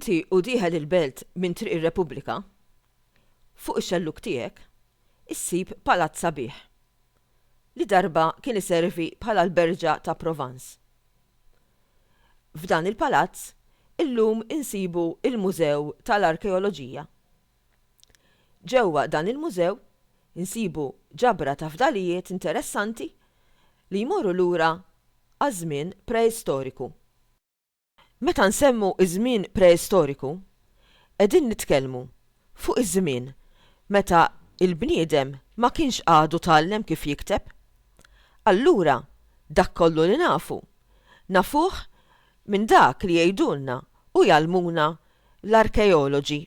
inti u diħel il-belt minn Triq ir-Repubblika, fuq ix-xelluk tiegħek issib palazz sabiħ li darba kien iservi bħala l-Berġa ta' Provence. F'dan il-palazz illum insibu il-Mużew tal-Arkeoloġija. Ġewwa dan il-mużew insibu ġabra ta' fdalijiet interessanti li jmorru lura għaż-żmien preistoriku. Meta nsemmu iż-żmien preistoriku, qegħdin nitkellmu fuq iż-żmien meta il-bniedem ma kienx għadu tgħallem kif jikteb. Allura dak kollu li nafuh minn dak li jgħidulna u jgħallmuna l-arkeoloġi.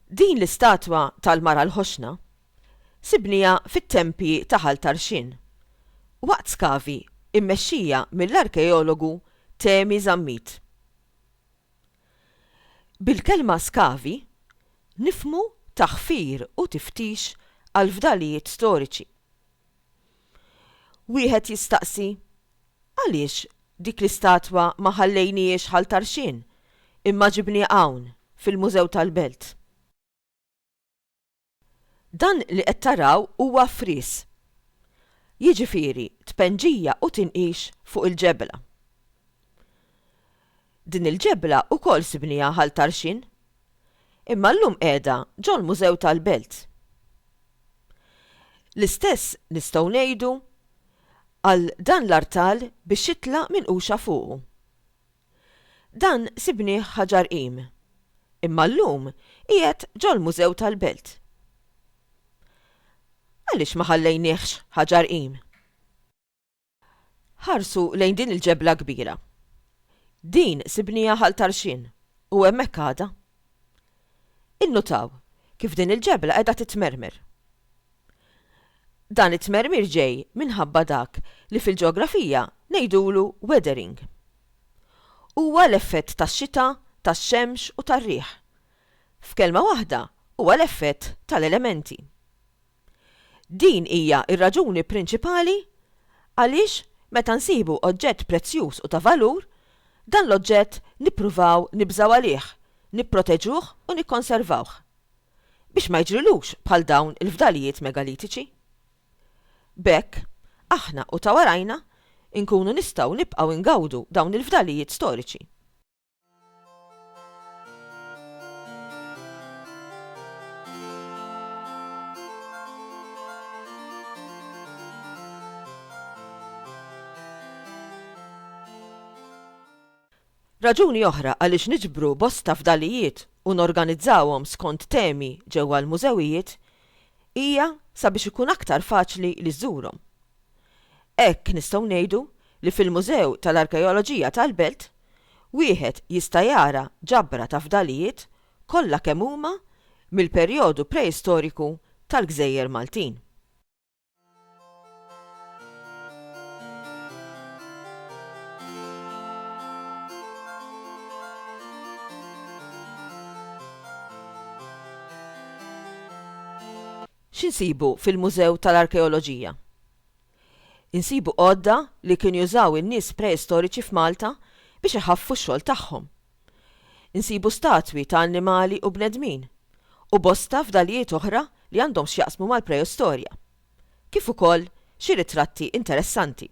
Din l-istatwa tal-Mara l-Ħoxna sibnija fit-tempji ta' Ħal Tarxin, waqt skavi immexxija mill-arkeologu Temi Żammit. Bil-kelma skavi nifhmu taħfir u tiftix għal fdalijiet storiċi. Wieħed jistaqsi għaliex dik l-istatwa ma ħallejniex Ħal Tarxin imma ġibni hawn fil-Mużew tal-Belt. Dan li qed taraw huwa fries. Jiġifieri tpenġija u tinqix fuq il-ġebla. Din il-ġebla wkoll sibnija Ħal Tarxin, imma llum qiegħda ġol Mużew tal-Belt. L-istess nistgħu ngħidu għal dan l-artal bix-xitla minquxa fuqu. Dan sibnieh ħaġar qim, imma llum qiegħed ġol Mużew tal-Belt. Għaliex ma ħallejniehx ħaġar qim? Ħarsu lejn din il-ġebla kbira. Din sibnija Ħal Tarxin u hemmhekk għadha. Innutaw kif din il-ġebla qiegħda titmermer. Dan it-tmermir ġej minħabba dak li fil-ġeografija ngħidulu weathering. Huwa l-effett tax-xita, tax-xemx u tar-riħ. F'kelma waħda huwa l-effett tal-elementi. Din hija r-raġuni prinċipali għaliex meta nsibu oġġett prezzjuż u ta' valur, dan l-oġġett nippruvaw nibżgħu għalih, nipproteġuh u nikkonservawh biex ma jiġrilux bħal dawn il-fdalijiet megalitiċi. B'hekk, aħna u ta' warajna nkunu nistgħu nibqgħu ngawdu dawn il-fdalijiet storiċi. Raġuni oħra għaliex niġbru bosta fdalijiet u norganizzawhom skont temi ġewwa l-mużewijiet hija sabiex ikun aktar faċli li żżurhom. Hekk nistgħu ngħidu li fil-Mużew tal-Arkeoloġija tal-Belt wieħed jista' jara ġabra ta' fdalijiet kollha kemm huma mill-perjodu preistoriku tal-Gżejjer Maltin. X'insibu fil-Mużew tal-Arkeoloġija? Insibu għodda li kien jużaw in-nies preistoriċi f'Malta biex iħaffu x-xogħol tagħhom. Insibu statwi ta' annimali u bnedmin u bosta fdalijiet oħra li għandhom x'jaqsmu mal-preistorja, kif ukoll xi ritratti interessanti.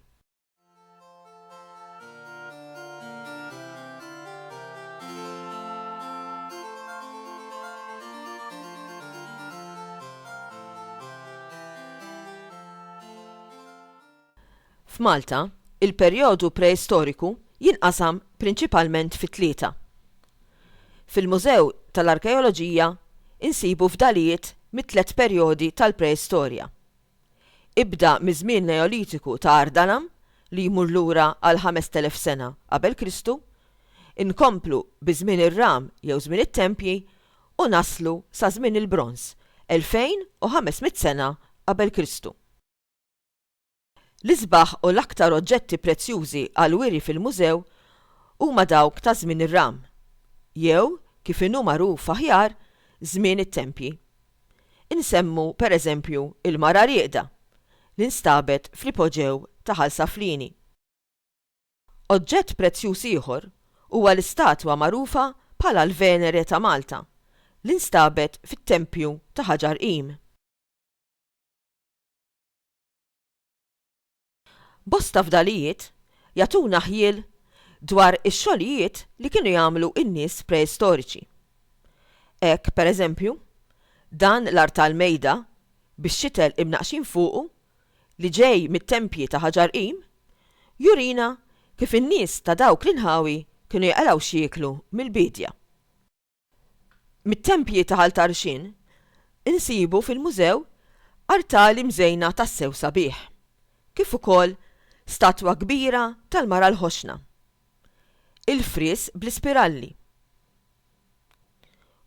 F'Malta, il-perjodu preistoriku jinqasam prinċipalment fi 3. Fil-Mużew tal-Arkeoloġija insibu fdalijiet mit-3 perjodi tal-preistorja. Ibda miż-żmien Neolitiku ta' Ardalam li jmur lura għal 5000 sena qabel Kristu, inkomplu bi żmien ir-Ram jew żmien it-Tempji u naslu sa żmien il-Bronż 2500 sena qabel Kristu. L-isbaħ u l-aktar oġġetti prezzjużi għal wiri fil-mużew huma dawk ta' żmien ir-Ram, jew kif inhu magħruf aħjar żmien it-Tempji. Insemmu pereżempju il-Mara Rieqda li nstabet fl-ipoġew ta' Ħal Saflini. Oġġett prezzjuż ieħor huwa l-istatwa magħrufa bħala l-Venere ta' Malta li nstabet fit-Tempju ta' Ħaġar Qim. Bosta fdalijiet jagħtuna ħjiel dwar ix-xogħlijiet li kienu jagħmlu n-nies preistoriċi. Hekk, pereżempju, dan l-art tal-mejda bix-xitel imnaqxin fuqu li ġej mit-tempji ta' Ħaġar Qim jurina kif in-nies ta' dawk l-inħawi kienu jaqalgħu xieklu mill-bidja. Mit-tempji ta' Ħaltarxin insibu fil-mużew artali mżejna tas-sew sabiħ, kif ukoll statwa kbira tal-mara l-ħoxna, il-fries bl-ispiralli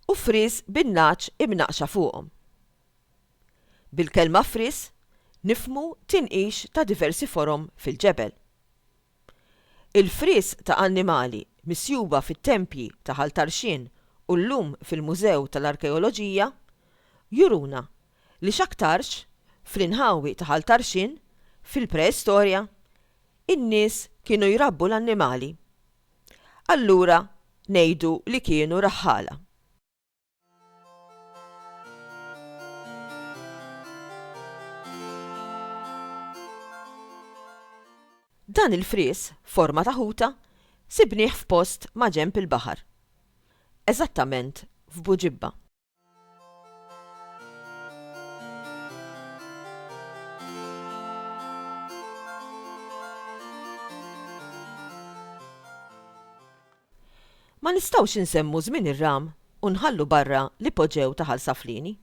u fries bin-naċ imnaqxa fuqhom. Bil-kelma fries nifmu tinqix ta' diversi forom fil-ġebel. Il-fries ta' annimali misjuba fit-tempji ta' Ħaltarxin u llum fil-Mużew tal-Arkeoloġija juruna li x'aktarx fl-inħawi ta' Ħaltarxin fil-preistorja in-nies kienu jrabbu l-annimali. Allura ngħidu li kienu raħħala. Dan il-fries, forma ta' ħuta, sibnieh f'post ma' ġenb il-baħar. Eżattament f'Buġibba. Ma nistgħux insemmu żmien ir-ram u nħallu barra l-ipoġew ta' Ħalsaflieni.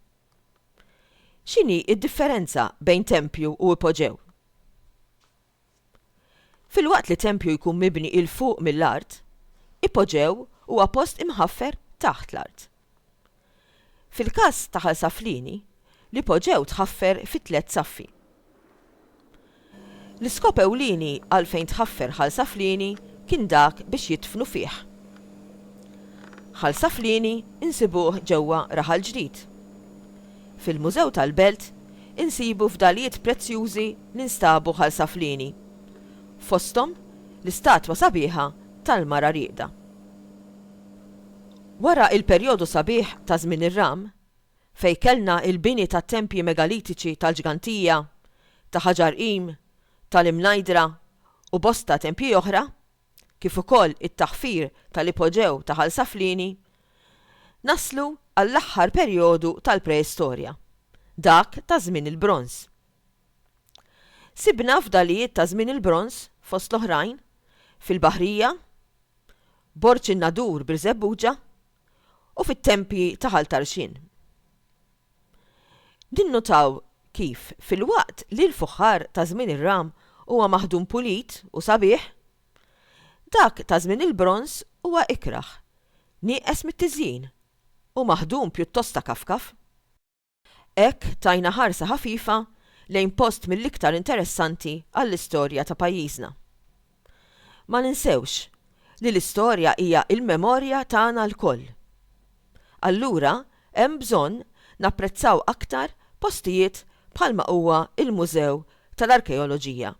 X'inhi d-differenza bejn tempju u ipoġew? Fil-waqt li tempju jkun mibni il-fuq mill-art, ipoġew huwa post imħaffer taħt l-art. Fil-każ ta' Ħalsaflieni, l-ipoġew tħaffer fi 3 saffi. L-iskop ewlieni għalfejn tħaffer Ħalsaflieni kien dak biex jidfnu fih. Ħalsaflieni insibuh ġewwa Raħal Ġdid. Fil-Mużew tal-Belt insibu fdalijiet prezzjużi li nstabu Ħalsaflieni, fosthom l-istatwa sabiħa tal-mara riqda. Wara il-perjodu sabiħ ta' żmien ir-ram, fejn kellna il-bini tat-tempji megalitiċi tal-Ġgantija, ta' Ħaġar Qim, tal-Imnajdra u bosta tempji oħra, kif ukoll it-taħfir tal-ipoġew ta' Ħalsaflieni, naslu għall-aħħar perjodu tal-preistorja, dak ta' żmien il-Bronż. Sibna fdalijiet ta' żmien il-Bronż fost l-oħrajn fil-Baħrija, Borġ in-Nadur bil-Żebbuġa u fit-tempji ta' Ħaltarxin. Ninnutaw kif fil-waqt li l-fuħħar ta' żmien ir-ram huwa maħdum pulit u sabiħ, dak ta' żmien il-Bronż huwa ikraħ, nieqes mit-tiżjin u maħdum pjuttost ta' kafkaf. Hekk tajna ħarsa ħafifa lejn post mill-iktar interessanti għall-istorja ta' pajjiżna. Ma ninsewx li l-istorja hija il-memorja tagħna lkoll. Allura hemm bżonn napprezzaw aktar postijiet bħalma huwa il-Mużew tal-Arkeoloġija.